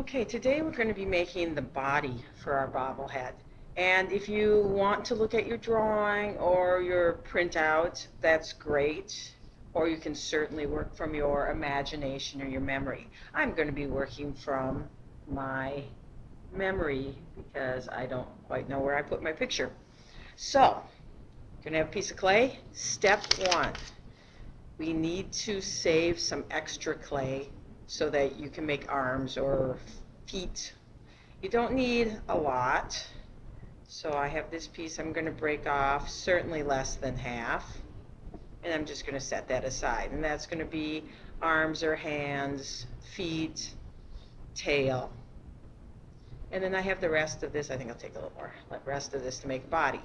Okay, today we're going to be making the body for our bobblehead. And if you want to look at your drawing or your printout, that's great. Or you can certainly work from your imagination or your memory. I'm going to be working from my memory because I don't quite know where I put my picture. So, you're going to have a piece of clay. Step one, we need to save some extra clay so that you can make arms or feet. You don't need a lot. So I have this piece I'm going to break off, certainly less than half. And I'm just going to set that aside. And that's going to be arms or hands, feet, tail. And then I have the rest of this. I think I'll take a little more. The rest of this to make a body.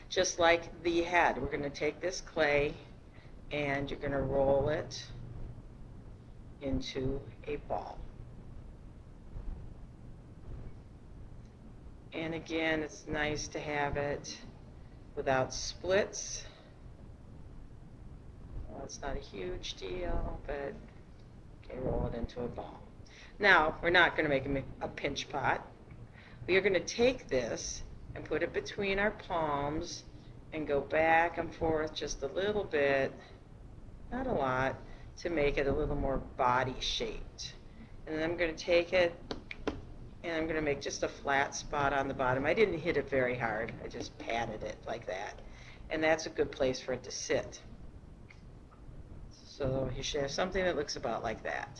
Just like the head, we're going to take this clay and you're going to roll it into a ball. And again, it's nice to have it without splits. Well, it's not a huge deal, but okay, roll it into a ball. Now, we're not going to make a pinch pot. We are going to take this and put it between our palms and go back and forth just a little bit, not a lot, to make it a little more body shaped. And then I'm going to take it and I'm going to make just a flat spot on the bottom. I didn't hit it very hard. I just patted it like that. And that's a good place for it to sit. So you should have something that looks about like that.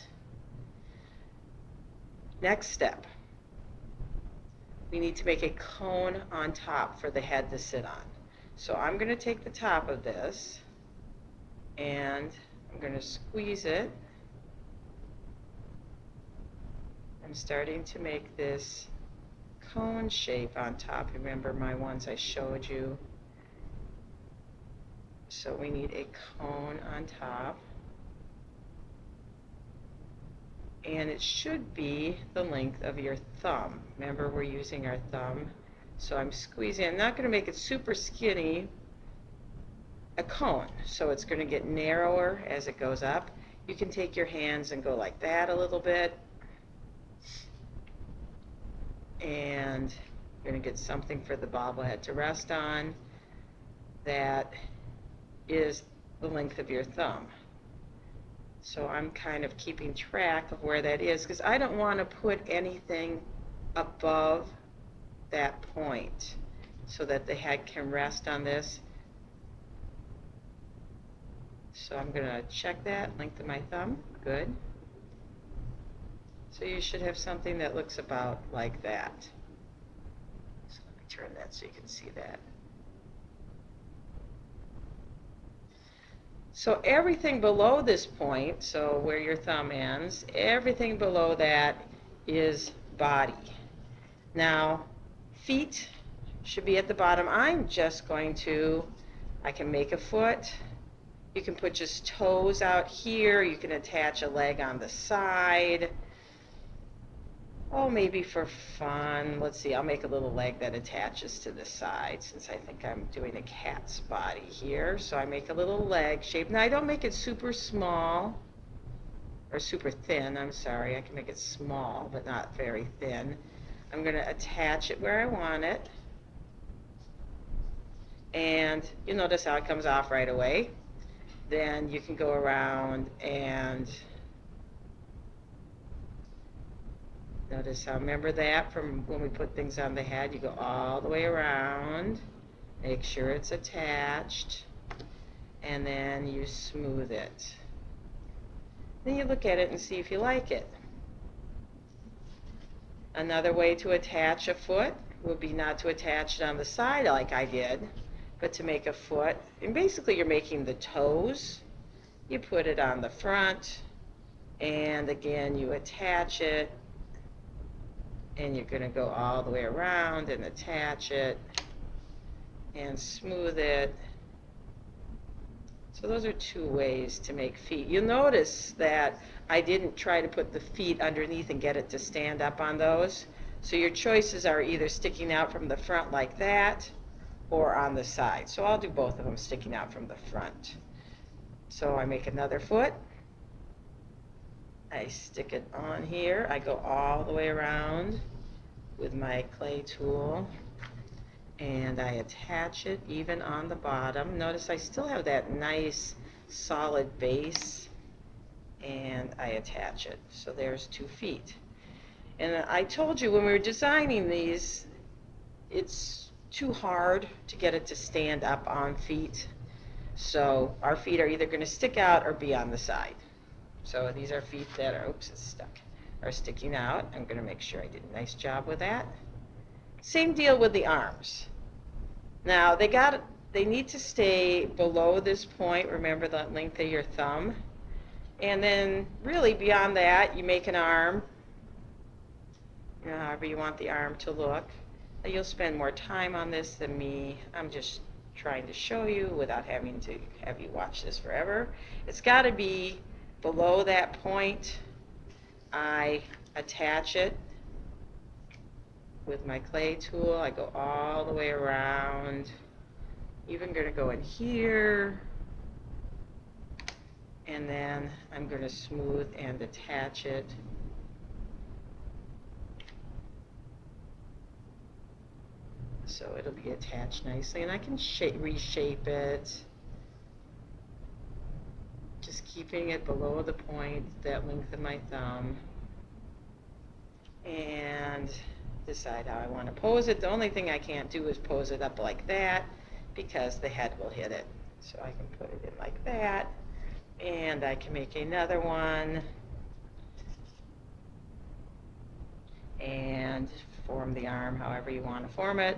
Next step. We need to make a cone on top for the head to sit on. So I'm going to take the top of this and I'm going to squeeze it. I'm starting to make this cone shape on top. Remember my ones I showed you? So we need a cone on top. And it should be the length of your thumb. Remember, we're using our thumb. So I'm squeezing. I'm not going to make it super skinny, a cone. So it's going to get narrower as it goes up. You can take your hands and go like that a little bit. And you're going to get something for the bobblehead to rest on that is the length of your thumb. So I'm kind of keeping track of where that is because I don't want to put anything above that point so that the head can rest on this. So I'm going to check that, length of my thumb, good. So you should have something that looks about like that. So let me turn that so you can see that. So everything below this point, so where your thumb ends, everything below that is body. Now, feet should be at the bottom. I'm just going to, I can make a foot. You can put just toes out here. You can attach a leg on the side. Oh, maybe for fun. Let's see, I'll make a little leg that attaches to the side since I think I'm doing a cat's body here. So I make a little leg shape. Now I don't make it super small or super thin. I'm sorry. I can make it small but not very thin. I'm going to attach it where I want it. And you'll notice how it comes off right away. Then you can go around and notice how, remember that from when we put things on the head, you go all the way around, make sure it's attached, and then you smooth it. Then you look at it and see if you like it. Another way to attach a foot would be not to attach it on the side like I did, but to make a foot. And basically you're making the toes. You put it on the front, and again you attach it. And you're going to go all the way around and attach it and smooth it. So those are two ways to make feet. You'll notice that I didn't try to put the feet underneath and get it to stand up on those. So your choices are either sticking out from the front like that or on the side. So I'll do both of them sticking out from the front. So I make another foot. I stick it on here. I go all the way around with my clay tool, and I attach it even on the bottom. Notice I still have that nice solid base, and I attach it. So there's 2 feet. And I told you when we were designing these, it's too hard to get it to stand up on feet. So our feet are either going to stick out or be on the side. So these are feet that are, oops, it's stuck, are sticking out. I'm going to make sure I did a nice job with that. Same deal with the arms. Now they need to stay below this point. Remember the length of your thumb. And then really beyond that, you make an arm, you know, however you want the arm to look. Now, you'll spend more time on this than me. I'm just trying to show you without having to have you watch this forever. It's got to be below that point. I attach it with my clay tool. I go all the way around. Even going to go in here. And then I'm going to smooth and attach it. So it'll be attached nicely, and I can reshape it, just keeping it below the point, that length of my thumb, and decide how I want to pose it. The only thing I can't do is pose it up like that, because the head will hit it. So I can put it in like that, and I can make another one and form the arm however you want to form it.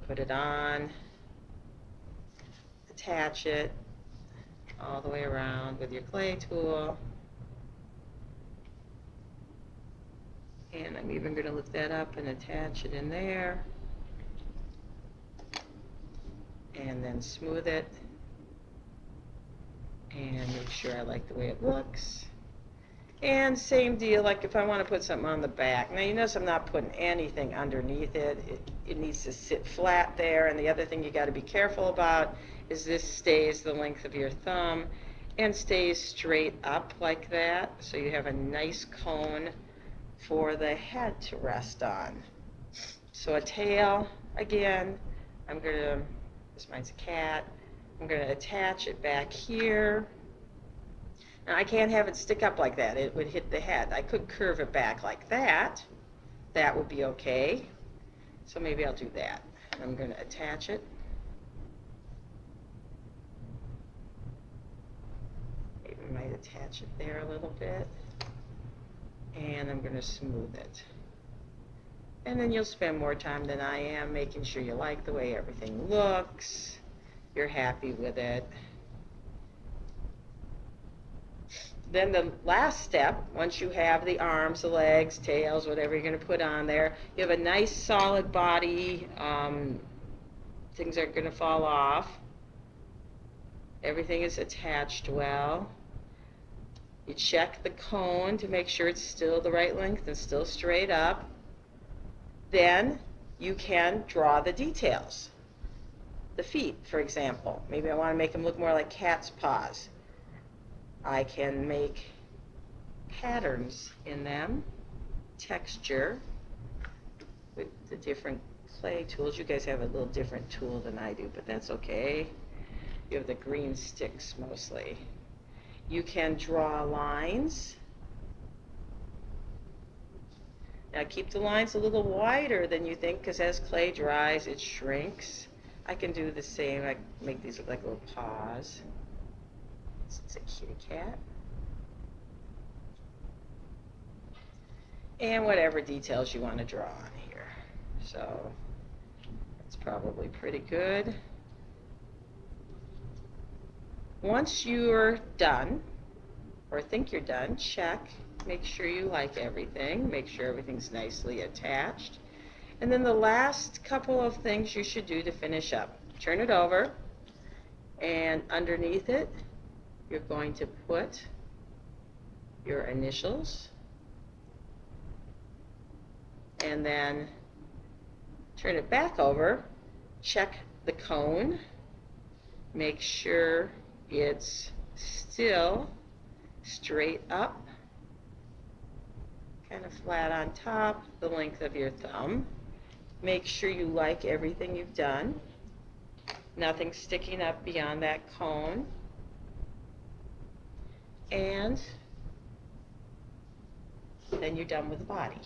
Put it on, attach it all the way around with your clay tool, and I'm even going to lift that up and attach it in there, and then smooth it and make sure I like the way it looks. And same deal, like if I want to put something on the back. Now you notice I'm not putting anything underneath it. It needs to sit flat there. And the other thing you got to be careful about is this stays the length of your thumb and stays straight up like that. So you have a nice cone for the head to rest on. So a tail, again, I'm going to, this mine's a cat, I'm going to attach it back here. Now I can't have it stick up like that. It would hit the head. I could curve it back like that. That would be okay. So maybe I'll do that. I'm going to attach it. Maybe I might attach it there a little bit. And I'm going to smooth it. And then you'll spend more time than I am making sure you like the way everything looks. You're happy with it. Then the last step, once you have the arms, the legs, tails, whatever you're going to put on there, you have a nice solid body. Things aren't going to fall off. Everything is attached well. You check the cone to make sure it's still the right length and still straight up. Then you can draw the details. The feet, for example. Maybe I want to make them look more like cat's paws. I can make patterns in them, texture, with the different clay tools. You guys have a little different tool than I do, but that's okay. You have the green sticks mostly. You can draw lines. Now keep the lines a little wider than you think, because as clay dries, it shrinks. I can do the same. I make these look like little paws. It's a kitty cat. And whatever details you want to draw on here. So it's probably pretty good. Once you're done, or think you're done, check. Make sure you like everything. Make sure everything's nicely attached. And then the last couple of things you should do to finish up. Turn it over, and underneath it, you're going to put your initials, and then turn it back over, check the cone, make sure it's still straight up kind of flat on top, the length of your thumb. Make sure you like everything you've done. Nothing sticking up beyond that cone. And then you're done with the body.